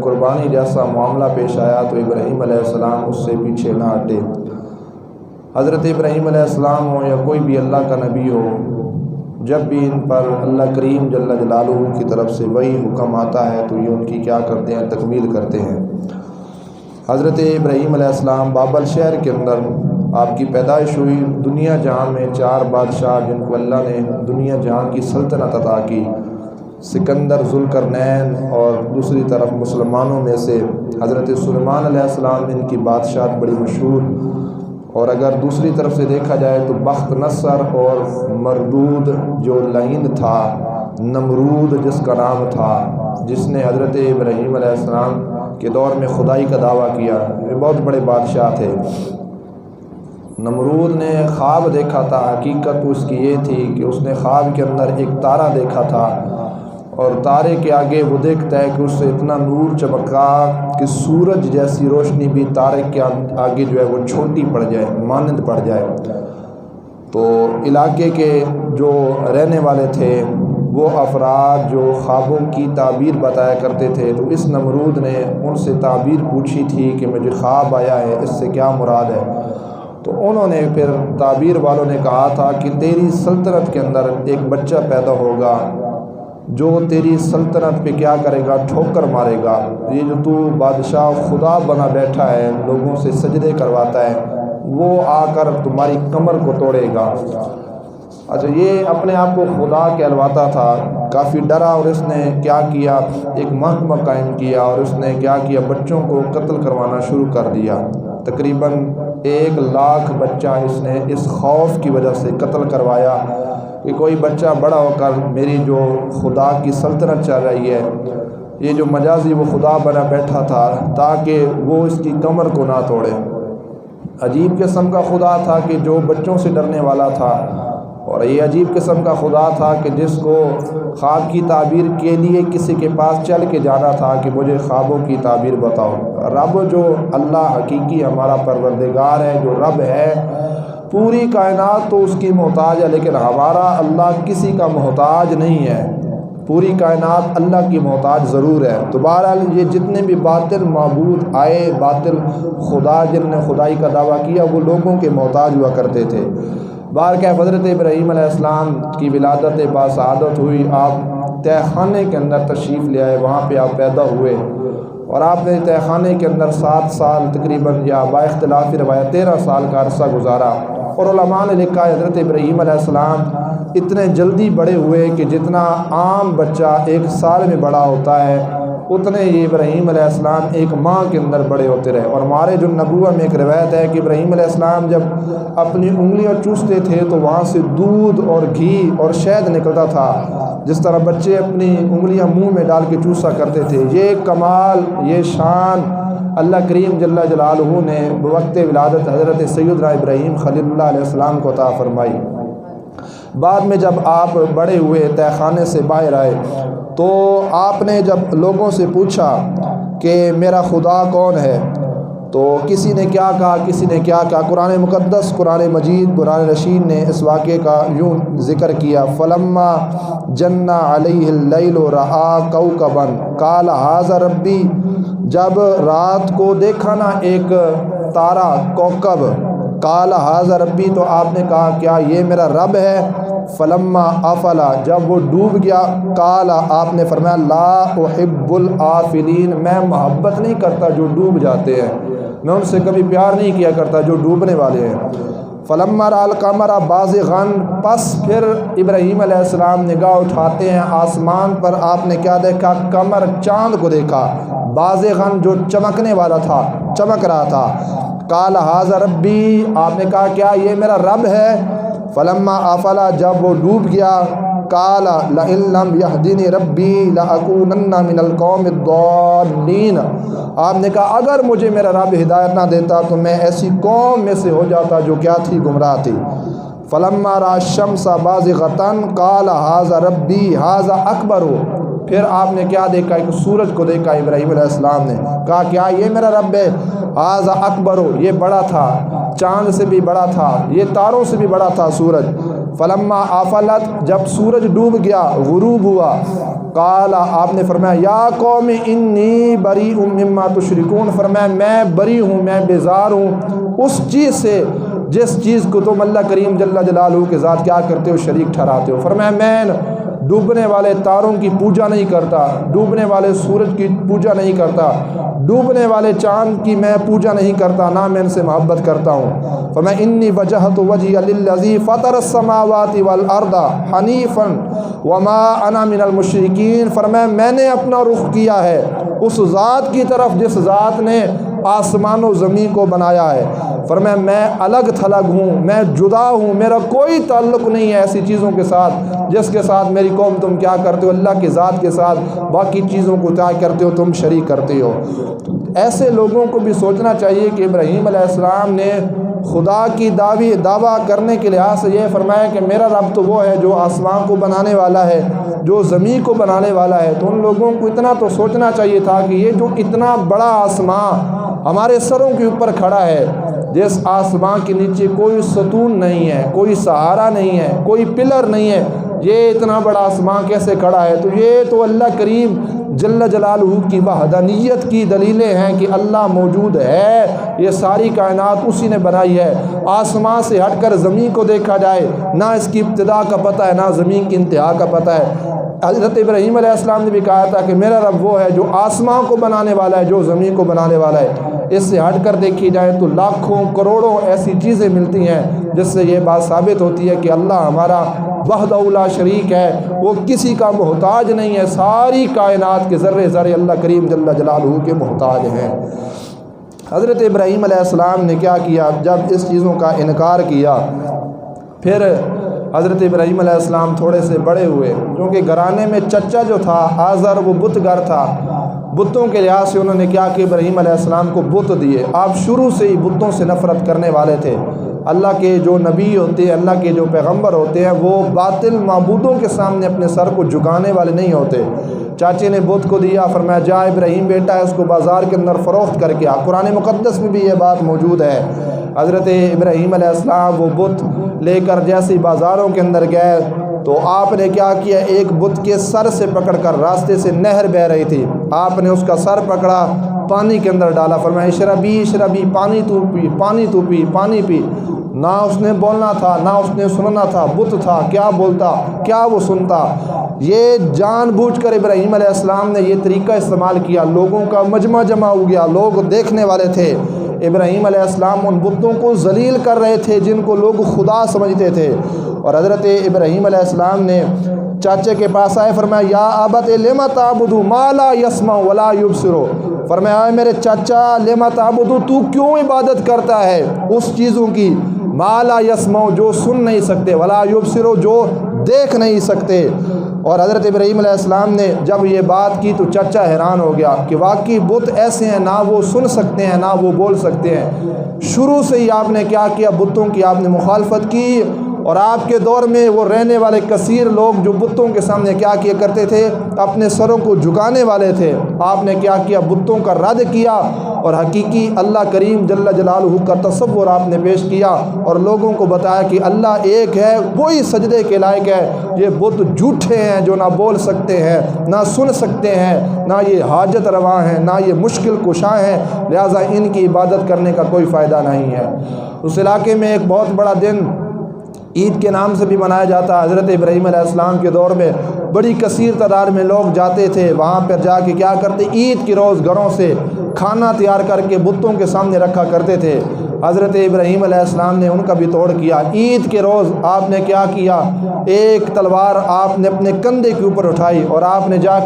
قربانی جیسا معاملہ پیش آیا تو ابراہیم علیہ السلام اس سے پیچھے نہ ہٹے۔ حضرت ابراہیم علیہ السلام ہو یا کوئی بھی اللہ کا نبی ہو، جب بھی ان پر اللہ کریم جل جلالہ کی طرف سے وہی حکم آتا ہے تو یہ ان کی کیا کرتے ہیں؟ تکمیل کرتے ہیں۔ حضرت ابراہیم علیہ السلام بابل شہر کے اندر آپ کی پیدائش ہوئی۔ دنیا جہاں میں 4 بادشاہ جن کو اللہ نے دنیا جہاں کی سلطنت عطا کی، سکندر، ذوالقرنین، اور دوسری طرف مسلمانوں میں سے حضرت سلیمان علیہ السلام، ان کی بادشاہت بڑی مشہور۔ اور اگر دوسری طرف سے دیکھا جائے تو بخت نصر اور مردود جو لعین تھا، نمرود جس کا نام تھا، جس نے حضرت ابراہیم علیہ السلام کے دور میں خدائی کا دعویٰ کیا، یہ بہت بڑے بادشاہ تھے۔ نمرود نے خواب دیکھا تھا، حقیقت اس کی یہ تھی کہ اس نے خواب کے اندر ایک تارہ دیکھا تھا، اور تارے کے آگے وہ دیکھتا ہے کہ اس سے اتنا نور چمکا کہ سورج جیسی روشنی بھی تارے کے آگے جو ہے وہ چھوٹی پڑ جائے، مانند پڑ جائے۔ تو علاقے کے جو رہنے والے تھے وہ افراد جو خوابوں کی تعبیر بتایا کرتے تھے، تو اس نمرود نے ان سے تعبیر پوچھی تھی کہ مجھے خواب آیا ہے، اس سے کیا مراد ہے؟ تو انہوں نے پھر تعبیر والوں نے کہا تھا کہ تیری سلطنت کے اندر ایک بچہ پیدا ہوگا جو تیری سلطنت پہ کیا کرے گا؟ ٹھوکر مارے گا۔ یہ جو تو بادشاہ خدا بنا بیٹھا ہے، لوگوں سے سجدے کرواتا ہے، وہ آ کر تمہاری کمر کو توڑے گا۔ اچھا، یہ اپنے آپ کو خدا کہلواتا تھا، کافی ڈرا، اور اس نے کیا کیا؟ ایک محکمہ قائم کیا، اور اس نے کیا کیا؟ بچوں کو قتل کروانا شروع کر دیا۔ تقریباً 1 لاکھ بچہ اس نے اس خوف کی وجہ سے قتل کروایا کہ کوئی بچہ بڑا ہو کر میری جو خدا کی سلطنت چل رہی ہے، یہ جو مجازی وہ خدا بنا بیٹھا تھا، تاکہ وہ اس کی کمر کو نہ توڑے۔ عجیب قسم کا خدا تھا کہ جو بچوں سے ڈرنے والا تھا، اور یہ عجیب قسم کا خدا تھا کہ جس کو خواب کی تعبیر کے لیے کسی کے پاس چل کے جانا تھا کہ مجھے خوابوں کی تعبیر بتاؤ۔ رب جو اللہ حقیقی ہمارا پروردگار ہے، جو رب ہے، پوری کائنات تو اس کی محتاج ہے، لیکن ہمارا اللہ کسی کا محتاج نہیں ہے۔ پوری کائنات اللہ کی محتاج ضرور ہے۔ تو بہرحال یہ جتنے بھی باطل معبود آئے، باطل خدا جن نے خدائی کا دعویٰ کیا، وہ لوگوں کے محتاج ہوا کرتے تھے۔ بہرکیف حضرت ابراہیم علیہ السلام کی ولادت باسعادت ہوئی، آپ تہ خانے کے اندر تشریف لے آئے، وہاں پہ آپ پیدا ہوئے، اور آپ نے تہ خانے کے اندر 7 سال تقریباً، یا با اختلاف روایت 13 سال کا عرصہ گزارا۔ اور علماء نے لکھا ہے حضرت ابراہیم علیہ السلام اتنے جلدی بڑے ہوئے کہ جتنا عام بچہ 1 سال میں بڑا ہوتا ہے، اتنے یہ ابراہیم علیہ السلام 1 ماہ کے اندر بڑے ہوتے رہے۔ اور ہمارے جو نبوت میں ایک روایت ہے کہ ابراہیم علیہ السلام جب اپنی انگلیاں چوستے تھے تو وہاں سے دودھ اور گھی اور شہد نکلتا تھا، جس طرح بچے اپنی انگلیاں منہ میں ڈال کے چوسا کرتے تھے۔ یہ کمال، یہ شان اللہ کریم جل جلالہ نے بوقت ولادت حضرت سیدنا ابراہیم خلیل اللہ علیہ السلام کو عطا فرمائی۔ بعد میں جب آپ بڑے ہوئے، تہ خانے سے باہر آئے، تو آپ نے جب لوگوں سے پوچھا کہ میرا خدا کون ہے، تو کسی نے کیا کہا، کسی نے کیا کہا۔ قرآن مقدس، قرآن مجید، قرآن رشید نے اس واقعے کا یوں ذکر کیا، فلما جن علیہ اللیل رأى کوکبا قال ھذا ربی، جب رات کو دیکھا نا ایک تارا، کوکب، قال ھذا ربی، تو آپ نے کہا کیا یہ میرا رب ہے؟ فلما افلا، جب وہ ڈوب گیا، قال، آپ نے فرمایا لا احب الآفلین، میں محبت نہیں کرتا جو ڈوب جاتے ہیں، میں ان سے کبھی پیار نہیں کیا کرتا جو ڈوبنے والے ہیں۔ فلما رأى القمر بازغا، پس پھر ابراہیم علیہ السلام نگاہ اٹھاتے ہیں آسمان پر، آپ نے کیا دیکھا؟ قمر، چاند کو دیکھا، بازغا، جو چمکنے والا تھا، چمک رہا تھا۔ قال ھذا ربی، آپ نے کہا کیا یہ میرا رب ہے؟ فلما افلا، جب وہ ڈوب گیا، قال لئن لم یہدنی ربی لأکونن من القوم الضالین، آپ نے کہا اگر مجھے میرا رب ہدایت نہ دیتا تو میں ایسی قوم میں سے ہو جاتا جو کیا تھی؟ گمراہ تھی۔ فلما رأى الشمس بازغة قال ھذا ربی ھذا اکبر، پھر آپ نے کیا دیکھا؟ ایک سورج کو دیکھا ابراہیم علیہ السلام نے، کہا کیا یہ میرا رب ہے؟ ھذا اکبر، یہ بڑا تھا، چاند سے بھی بڑا تھا، یہ تاروں سے بھی بڑا تھا سورج۔ فلما آفلت، جب سورج ڈوب گیا، غروب ہوا، قال آپ نے فرمایا یا قوم انی بریء مما تشرکون، فرمایا میں بری ہوں، میں بیزار ہوں اس چیز سے جس چیز کو تم اللہ کریم جل جلالہ کے ذات کیا کرتے ہو، شریک ٹھہراتے ہو۔ فرمایا میں ڈوبنے والے تاروں کی پوجا نہیں کرتا، ڈوبنے والے سورج کی پوجا نہیں کرتا، ڈوبنے والے چاند کی میں پوجا نہیں کرتا، نہ میں ان سے محبت کرتا ہوں۔ فرمایا انی وجہت وجہی للذی فطر السماوات والارض حنیفا وما انا من المشرکین، فرمایا میں نے اپنا رخ کیا ہے اس ذات کی طرف جس ذات نے آسمان و زمین کو بنایا ہے۔ فرمایا میں الگ تھلگ ہوں، میں جدا ہوں، میرا کوئی تعلق نہیں ہے ایسی چیزوں کے ساتھ جس کے ساتھ میری قوم تم کیا کرتے ہو، اللہ کی ذات کے ساتھ باقی چیزوں کو کیا کرتے ہو، تم شریک کرتے ہو۔ ایسے لوگوں کو بھی سوچنا چاہیے کہ ابراہیم علیہ السلام نے خدا کی دعویٰ کرنے کے لحاظ سے یہ فرمایا کہ میرا رب تو وہ ہے جو آسمان کو بنانے والا ہے، جو زمین کو بنانے والا ہے، تو ان لوگوں کو اتنا تو سوچنا چاہیے تھا کہ یہ جو اتنا بڑا آسمان ہمارے سروں کے اوپر کھڑا ہے، جس آسمان کے نیچے کوئی ستون نہیں ہے، کوئی سہارا نہیں ہے، کوئی پلر نہیں ہے، یہ اتنا بڑا آسمان کیسے کھڑا ہے؟ تو یہ تو اللہ کریم جل جلالہ کی وحدانیت کی دلیلیں ہیں کہ اللہ موجود ہے، یہ ساری کائنات اسی نے بنائی ہے۔ آسمان سے ہٹ کر زمین کو دیکھا جائے، نہ اس کی ابتدا کا پتہ ہے نہ زمین کی انتہا کا پتہ ہے۔ حضرت ابراہیم علیہ السلام نے بھی کہا تھا کہ میرا رب وہ ہے جو آسمان کو بنانے والا ہے، جو زمین کو بنانے والا ہے۔ اس سے ہٹ کر دیکھی جائے تو لاکھوں کروڑوں ایسی چیزیں ملتی ہیں جس سے یہ بات ثابت ہوتی ہے کہ اللہ ہمارا وحدہ لا شریک ہے، وہ کسی کا محتاج نہیں ہے، ساری کائنات کے ذرے ذرے اللہ کریم جل جلالہ کے محتاج ہیں۔ حضرت ابراہیم علیہ السلام نے کیا کیا؟ جب اس چیزوں کا انکار کیا، پھر حضرت ابراہیم علیہ السلام تھوڑے سے بڑے ہوئے، کیونکہ گھرانے میں چچا جو تھا آزر وہ بت گر تھا، بتوں کے لحاظ سے انہوں نے کیا کہ ابراہیم علیہ السلام کو بت دیے۔ آپ شروع سے ہی بتوں سے نفرت کرنے والے تھے۔ اللہ کے جو نبی ہوتے ہیں، اللہ کے جو پیغمبر ہوتے ہیں، وہ باطل معبودوں کے سامنے اپنے سر کو جھکانے والے نہیں ہوتے۔ چاچے نے بت کو دیا، فرمایا جا ابراہیم بیٹا ہے اس کو بازار کے اندر فروخت کر کے آ۔ قرآن مقدس میں بھی یہ بات موجود ہے۔ حضرت ابراہیم علیہ السلام وہ بت لے کر جیسے بازاروں کے اندر گئے تو آپ نے کیا کیا، ایک بت کے سر سے پکڑ کر، راستے سے نہر بہہ رہی تھی، آپ نے اس کا سر پکڑا، پانی کے اندر ڈالا، فرمایا اشربی اشربی، پانی تو پی، پانی تو پی، پانی پی۔ نہ اس نے بولنا تھا، نہ اس نے سننا تھا، بت تھا، کیا بولتا کیا وہ سنتا۔ یہ جان بوجھ کر ابراہیم علیہ السلام نے یہ طریقہ استعمال کیا، لوگوں کا مجمع جمع ہو گیا، لوگ دیکھنے والے تھے۔ ابراہیم علیہ السلام ان بتوں کو ذلیل کر رہے تھے جن کو لوگ خدا سمجھتے تھے، اور حضرت ابراہیم علیہ السلام نے چاچے کے پاس آئے، فرمایا یا ابت لم تعبد ما لا يسمع ولا يبصر، فرمایا اے میرے چاچا لم تعبد، تو کیوں عبادت کرتا ہے اس چیزوں کی، ما لا يسمع جو سن نہیں سکتے، ولا يبصر جو دیکھ نہیں سکتے۔ اور حضرت ابراہیم علیہ السلام نے جب یہ بات کی تو چچا حیران ہو گیا کہ واقعی بت ایسے ہیں، نہ وہ سن سکتے ہیں نہ وہ بول سکتے ہیں۔ شروع سے ہی آپ نے کیا کیا، بتوں کی آپ نے مخالفت کی، اور آپ کے دور میں وہ رہنے والے کثیر لوگ جو بتوں کے سامنے کیا کیا کرتے تھے، اپنے سروں کو جھکانے والے تھے۔ آپ نے کیا کیا، بتوں کا رد کیا اور حقیقی اللہ کریم جل جلالہ کا تصور آپ نے پیش کیا، اور لوگوں کو بتایا کہ اللہ ایک ہے، وہی سجدے کے لائق ہے، یہ بت جھوٹے ہیں جو نہ بول سکتے ہیں نہ سن سکتے ہیں، نہ یہ حاجت روا ہیں، نہ یہ مشکل کشا ہیں، لہٰذا ان کی عبادت کرنے کا کوئی فائدہ نہیں ہے۔ اس علاقے میں ایک بہت بڑا دن عید کے نام سے بھی منایا جاتا ہے۔ حضرت ابراہیم علیہ السلام کے دور میں بڑی کثیر تعداد میں لوگ جاتے تھے، وہاں پر جا کے کیا کرتے، عید کے روز گھروں سے کھانا تیار کر کے بتوں کے سامنے رکھا کرتے تھے۔ حضرت ابراہیم علیہ السلام نے ان کا بھی توڑ کیا۔ عید کے روز آپ نے کیا کیا، ایک تلوار آپ نے اپنے کندھے کے اوپر اٹھائی اور آپ نے جا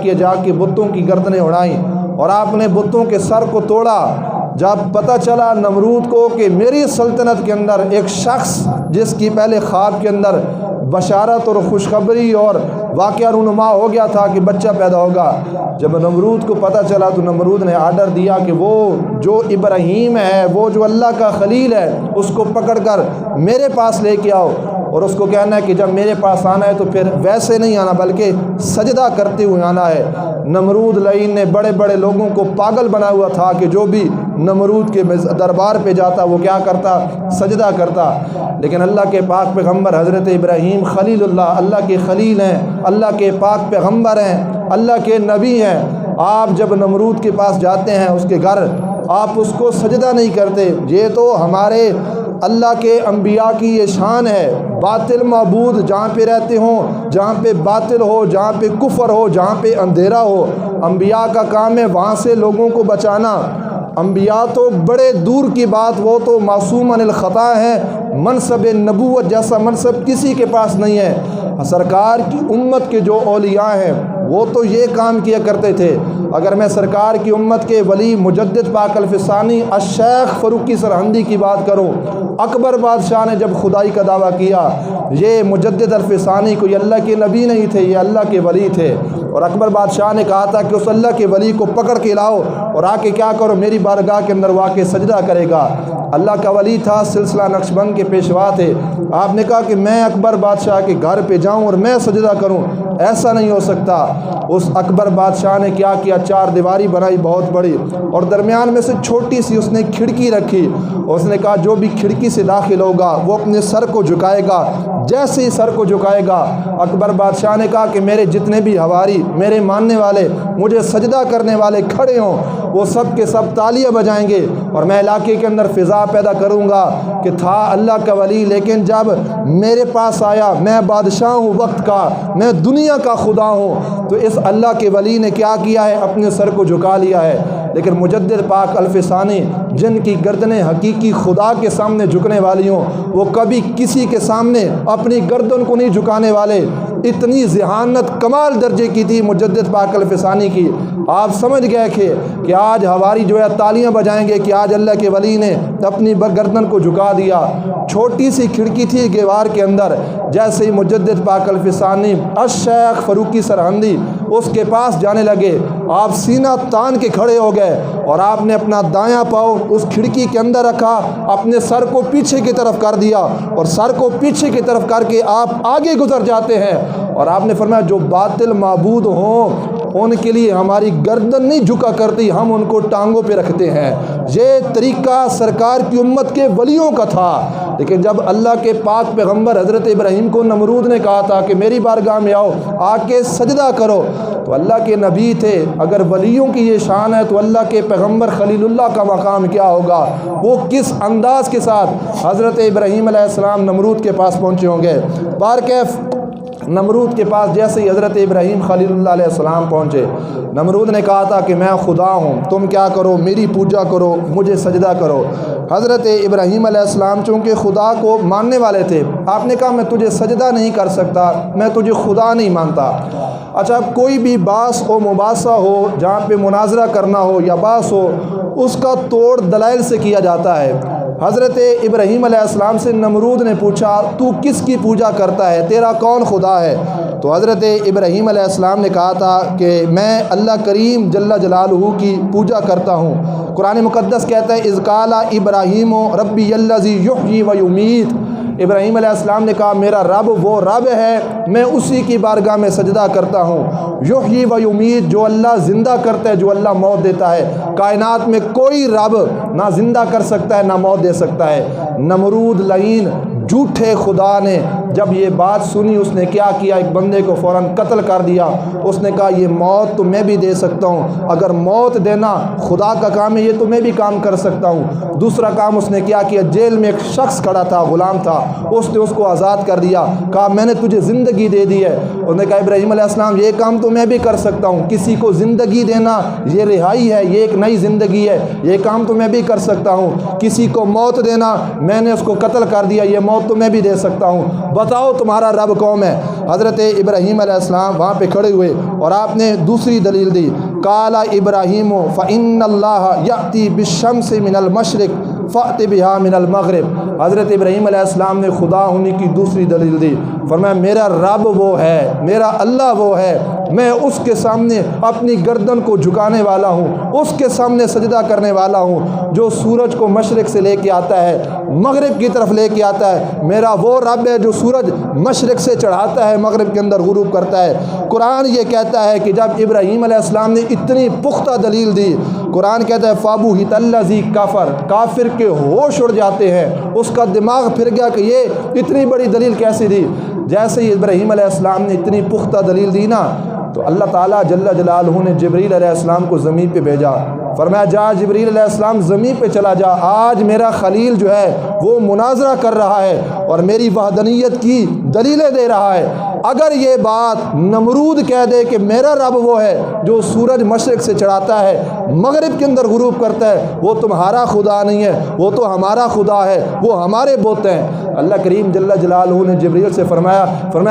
کے بتوں کی گردنیں اڑائیں اور آپ نے بتوں کے سر کو توڑا۔ جب پتہ چلا نمرود کو کہ میری سلطنت کے اندر ایک شخص جس کی پہلے خواب کے اندر بشارت اور خوشخبری اور واقعہ رونما ہو گیا تھا کہ بچہ پیدا ہوگا، جب نمرود کو پتہ چلا تو نمرود نے آرڈر دیا کہ وہ جو ابراہیم ہے، وہ جو اللہ کا خلیل ہے، اس کو پکڑ کر میرے پاس لے کے آؤ۔ اور اس کو کہنا ہے کہ جب میرے پاس آنا ہے تو پھر ویسے نہیں آنا بلکہ سجدہ کرتے ہوئے آنا ہے۔ نمرود لعین نے بڑے بڑے لوگوں کو پاگل بنا ہوا تھا کہ جو بھی نمرود کے دربار پہ جاتا وہ کیا کرتا؟ سجدہ کرتا۔ لیکن اللہ کے پاک پیغمبر حضرت ابراہیم خلیل اللہ کے خلیل ہیں، اللہ کے پاک پیغمبر ہیں، اللہ کے نبی ہیں۔ آپ جب نمرود کے پاس جاتے ہیں اس کے گھر، آپ اس کو سجدہ نہیں کرتے۔ یہ تو ہمارے اللہ کے انبیاء کی یہ شان ہے، باطل معبود جہاں پہ رہتے ہوں، جہاں پہ باطل ہو، جہاں پہ کفر ہو، جہاں پہ اندھیرا ہو، انبیاء کا کام ہے وہاں سے لوگوں کو بچانا۔ انبیاء تو بڑے دور کی بات، وہ تو معصوم عن الخطا ہیں، منصب نبوت جیسا منصب کسی کے پاس نہیں ہے۔ سرکار کی امت کے جو اولیاء ہیں وہ تو یہ کام کیا کرتے تھے۔ اگر میں سرکار کی امت کے ولی مجدد پاک الف ثانی الشیخ فاروقی سرہندی کی بات کروں، اکبر بادشاہ نے جب خدائی کا دعویٰ کیا، یہ مجدد الف ثانی کوئی اللہ کے نبی نہیں تھے، یہ اللہ کے ولی تھے، اور اکبر بادشاہ نے کہا تھا کہ اس اللہ کے ولی کو پکڑ کے لاؤ اور آ کے کیا کرو، میری بارگاہ کے اندر وا کے سجدہ کرے گا۔ اللہ کا ولی تھا، سلسلہ نقشبند کے پیشوا تھے۔ آپ نے کہا کہ میں اکبر بادشاہ کے گھر پہ جاؤں اور میں سجدہ کروں، ایسا نہیں ہو سکتا۔ اس اکبر بادشاہ نے کیا کیا، چار دیواری بنائی بہت بڑی، اور درمیان میں سے چھوٹی سی اس نے کھڑکی رکھی، اور اس نے کہا جو بھی کھڑکی سے داخل ہوگا وہ اپنے سر کو جھکائے گا۔ جیسے ہی سر کو جھکائے گا، اکبر بادشاہ نے کہا کہ میرے جتنے بھی ہواری، میرے ماننے والے، مجھے سجدہ کرنے والے کھڑے ہوں، وہ سب کے سب تالیاں بجائیں گے، اور میں علاقے کے اندر فضا پیدا کروں گا کہ تھا اللہ کا ولی، لیکن جب میرے پاس آیا، میں بادشاہ ہوں وقت کا، میں دنیا کا خدا ہوں، تو اس اللہ کے ولی نے کیا کیا ہے، اپنے سر کو جھکا لیا ہے۔ لیکن مجدد پاک الف ثانی جن کی گردنیں حقیقی خدا کے سامنے جھکنے والی ہوں، وہ کبھی کسی کے سامنے اپنی گردن کو نہیں جھکانے والے۔ اتنی ذہانت کمال درجے کی تھی مجدد پاک الف ثانی کی۔ آپ سمجھ گئے کہ آج ہواری جو ہے تالیاں بجائیں گے کہ آج اللہ کے ولی نے اپنی گردن کو جھکا دیا۔ چھوٹی سی کھڑکی تھی دیوار کے اندر، جیسے ہی مجدد پاک الف ثانی الشیخ فاروقی سرہندی اس کے پاس جانے لگے، آپ سینہ تان کے کھڑے ہو گئے، اور آپ نے اپنا دایاں پاؤں اس کھڑکی کے اندر رکھا، اپنے سر کو پیچھے کی طرف کر دیا، اور سر کو پیچھے کی طرف کر کے آپ آگے گزر جاتے ہیں، اور آپ نے فرمایا جو باطل معبود ہوں ان کے لیے ہماری گردن نہیں جھکا کرتی، ہم ان کو ٹانگوں پہ رکھتے ہیں۔ یہ طریقہ سرکار کی امت کے ولیوں کا تھا۔ لیکن جب اللہ کے پاک پیغمبر حضرت ابراہیم کو نمرود نے کہا تھا کہ میری بارگاہ میں آؤ، آ کے سجدہ کرو، تو اللہ کے نبی تھے۔ اگر ولیوں کی یہ شان ہے تو اللہ کے پیغمبر خلیل اللہ کا مقام کیا ہوگا؟ وہ کس انداز کے ساتھ حضرت ابراہیم علیہ السلام نمرود کے پاس پہنچے ہوں گے۔ بارکیف نمرود کے پاس جیسے ہی حضرت ابراہیم خلیل اللہ علیہ السلام پہنچے، نمرود نے کہا تھا کہ میں خدا ہوں، تم کیا کرو، میری پوجا کرو، مجھے سجدہ کرو۔ حضرت ابراہیم علیہ السلام چونکہ خدا کو ماننے والے تھے، آپ نے کہا میں تجھے سجدہ نہیں کر سکتا، میں تجھے خدا نہیں مانتا۔ اچھا، کوئی بھی باس و مباحثہ ہو، جہاں پہ مناظرہ کرنا ہو یا باس ہو، اس کا توڑ دلائل سے کیا جاتا ہے۔ حضرت ابراہیم علیہ السلام سے نمرود نے پوچھا تو کس کی پوجا کرتا ہے، تیرا کون خدا ہے؟ تو حضرت ابراہیم علیہ السلام نے کہا تھا کہ میں اللہ کریم جل جلالہ کی پوجا کرتا ہوں۔ قرآن مقدس کہتا ہے اذ قال ابراہیم ربی الذی یحیی و یمیت، ابراہیم علیہ السلام نے کہا میرا رب وہ رب ہے، میں اسی کی بارگاہ میں سجدہ کرتا ہوں۔ یحیی و یمیت، جو اللہ زندہ کرتا ہے، جو اللہ موت دیتا ہے، کائنات میں کوئی رب نہ زندہ کر سکتا ہے نہ موت دے سکتا ہے۔ نمرود لعین جھوٹے خدا نے جب یہ بات سنی، اس نے کیا کیا، ایک بندے کو فوراً قتل کر دیا۔ اس نے کہا یہ موت تو میں بھی دے سکتا ہوں، اگر موت دینا خدا کا کام ہے یہ تو میں بھی کام کر سکتا ہوں۔ دوسرا کام اس نے کیا کیا، جیل میں ایک شخص کھڑا تھا، غلام تھا، اس نے اس کو آزاد کر دیا، کہا میں نے تجھے زندگی دے دی ہے۔ اس نے کہا ابراہیم علیہ السلام یہ کام تو میں بھی کر سکتا ہوں، کسی کو زندگی دینا یہ رہائی ہے، یہ ایک نئی زندگی ہے، یہ کام تو میں بھی کر سکتا ہوں۔ کسی کو موت دینا، میں نے اس کو قتل کر دیا، یہ موت تو میں بھی دے سکتا ہوں، بتاؤ تمہارا رب کون ہے؟ حضرت ابراہیم علیہ السلام وہاں پہ کھڑے ہوئے اور آپ نے دوسری دلیل دی، قال ابراہیم فإن اللہ یأتی بالشمس من المشرق فأت بها من المغرب۔ حضرت ابراہیم علیہ السلام نے خدا ہونے کی دوسری دلیل دی، فرمایا میرا رب وہ ہے، میرا اللہ وہ ہے میں اس کے سامنے اپنی گردن کو جھکانے والا ہوں، اس کے سامنے سجدہ کرنے والا ہوں جو سورج کو مشرق سے لے کے آتا ہے مغرب کی طرف لے کے آتا ہے۔ میرا وہ رب ہے جو سورج مشرق سے چڑھاتا ہے مغرب کے اندر غروب کرتا ہے۔ قرآن یہ کہتا ہے کہ جب ابراہیم علیہ السلام نے اتنی پختہ دلیل دی، قرآن کہتا ہے فَابُوْهِتَ الَّذِي كَفَرَ، کافر کے ہوش اڑ جاتے ہیں، اس کا دماغ پھر گیا کہ یہ اتنی بڑی دلیل کیسے دی۔ جیسے ہی ابراہیم علیہ السلام نے اتنی پختہ دلیل دی نا، تو اللہ تعالیٰ جل جلالہ نے جبریل علیہ السلام کو زمین پہ بھیجا، فرمایا جا جبریل علیہ السلام زمین پہ چلا جا، آج میرا خلیل جو ہے وہ مناظرہ کر رہا ہے اور میری وحدانیت کی دلیلیں دے رہا ہے۔ اگر یہ بات نمرود کہہ دے کہ میرا رب وہ ہے جو سورج مشرق سے چڑھاتا ہے مغرب کے اندر غروب کرتا ہے، وہ تمہارا خدا نہیں ہے، وہ تو ہمارا خدا ہے، وہ ہمارے بت ہیں۔ اللہ کریم جل جلالہ نے جبریل سے فرمایا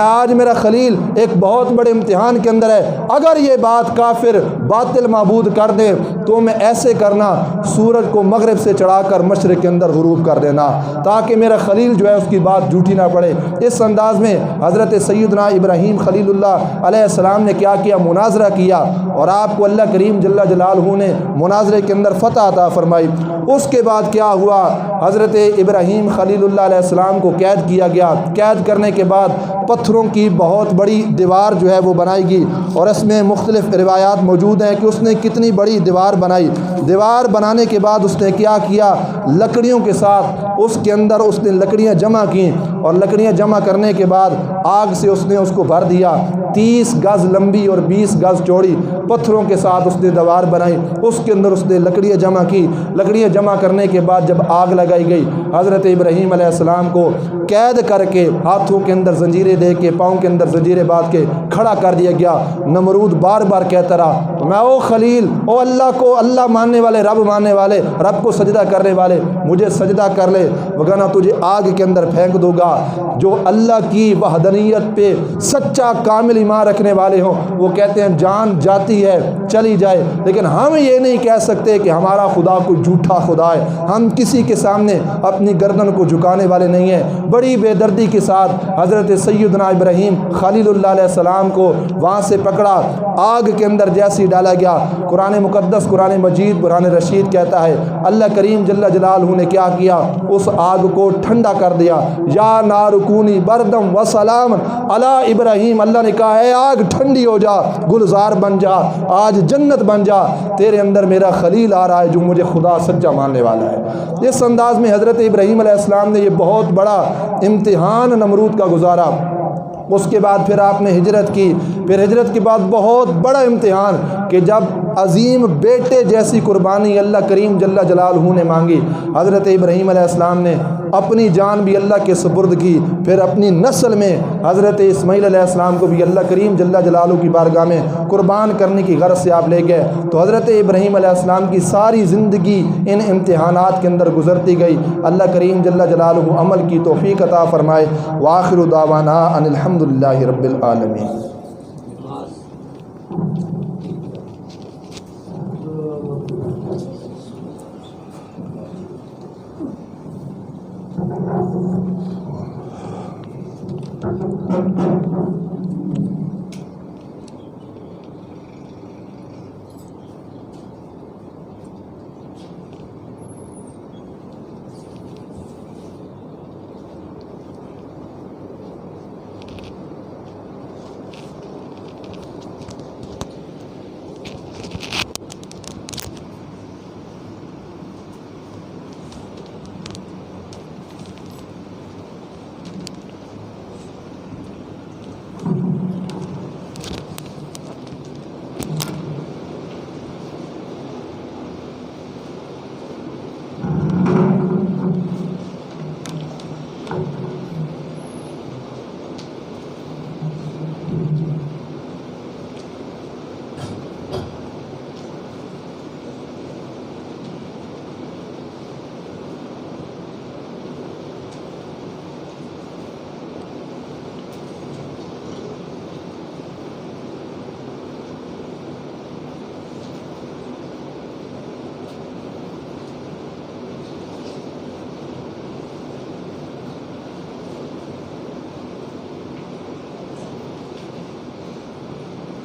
آج میرا خلیل ایک بہت بڑے امتحان کے اندر ہے، اگر یہ بات کافر باطل معبود کر دے تو میں ایسے کرنا سورج کو مغرب سے چڑھا کر مشرق کے اندر غروب کر دینا تاکہ میرا خلیل جو ہے اس کی بات جھوٹی نہ پڑے۔ اس انداز میں حضرت سیدنا ابراہیم خلیل اللہ علیہ السلام نے کیا کیا، مناظرہ کیا، اور آپ کو اللہ کریم جل جلالہ نے مناظرے کے اندر فتح عطا فرمائی۔ اس کے بعد کیا ہوا، حضرت ابراہیم خلیل اللہ علیہ السلام کو قید کیا گیا۔ قید کرنے کے بعد پتھروں کی بہت بڑی دیوار جو ہے وہ بنائی گئی، اور اس میں مختلف روایات موجود ہیں کہ اس نے کتنی بڑی دیوار بنائی۔ دیوار بنانے کے بعد اس نے کیا کیا، لکڑیوں کے ساتھ اس کے اندر اس نے لکڑیاں جمع کیں، اور لکڑیاں جمع کرنے کے بعد آگ سے اس نے اس کو بھر دیا۔ 30 گز لمبی اور 20 گز چوڑی پتھروں کے ساتھ اس نے دیوار بنائی، اس کے اندر اس نے لکڑیاں جمع کی۔ لکڑیاں جمع کرنے کے بعد جب آگ لگائی گئی، حضرت ابراہیم علیہ السلام کو قید کر کے ہاتھوں کے اندر زنجیریں دے کے پاؤں کے اندر زنجیریں باندھ کے کھڑا کر دیا گیا۔ نمرود بار بار کہتا رہا میں او خلیل، او اللہ کو اللہ ماننے والے، رب ماننے والے، رب کو سجدہ کرنے والے، مجھے سجدہ کر لے وگرنہ تجھے آگ کے اندر پھینک دوں گا۔ جو اللہ کی وحدانیت پہ سچا کامل ایمان رکھنے والے ہوں وہ کہتے ہیں جان جاتی ہے چلی جائے، لیکن ہم یہ نہیں کہہ سکتے کہ ہمارا خدا کوئی جھوٹا خدا ہے۔ ہم کسی کے سامنے اپنی گردن کو جھکانے والے نہیں ہیں۔ بڑی بے دردی کے ساتھ حضرت سیدنا ابراہیم خلیل اللہ علیہ السلام کو وہاں سے پکڑا، آگ کے اندر جیسی ڈالا گیا۔ قرآن مقدس، قرآن مجید، قرآن رشید کہتا ہے اللہ کریم جل جلالہ نے کیا کیا، اس آگ کو ٹھنڈا کر دیا۔ یا نار کونی بردم و سلام علی ابراہیم، اللہ نے کہا ہے آگ ٹھنڈی ہو جا، گلزار بن جا، آج جنت بن جا، تیرے اندر میرا خلیل آ رہا ہے جو مجھے خدا سچا ماننے والا ہے۔ اس انداز میں حضرت ابراہیم علیہ السلام نے یہ بہت بڑا امتحان نمرود کا گزارا۔ اس کے بعد پھر آپ نے ہجرت کی، پھر ہجرت کے بعد بہت بڑا امتحان کہ جب عظیم بیٹے جیسی قربانی اللہ کریم جل جلالہ نے مانگی، حضرت ابراہیم علیہ السلام نے اپنی جان بھی اللہ کے سپرد کی، پھر اپنی نسل میں حضرت اسماعیل علیہ السلام کو بھی اللہ کریم جل جلالہ کی بارگاہ میں قربان کرنے کی غرض سے آپ لے گئے۔ تو حضرت ابراہیم علیہ السلام کی ساری زندگی ان امتحانات کے اندر گزرتی گئی۔ اللہ کریم جل جلالہ عمل کی توفیق عطا فرمائے۔ وآخر دعوانا ان الحمدللہ رب العالمین۔ Thank you.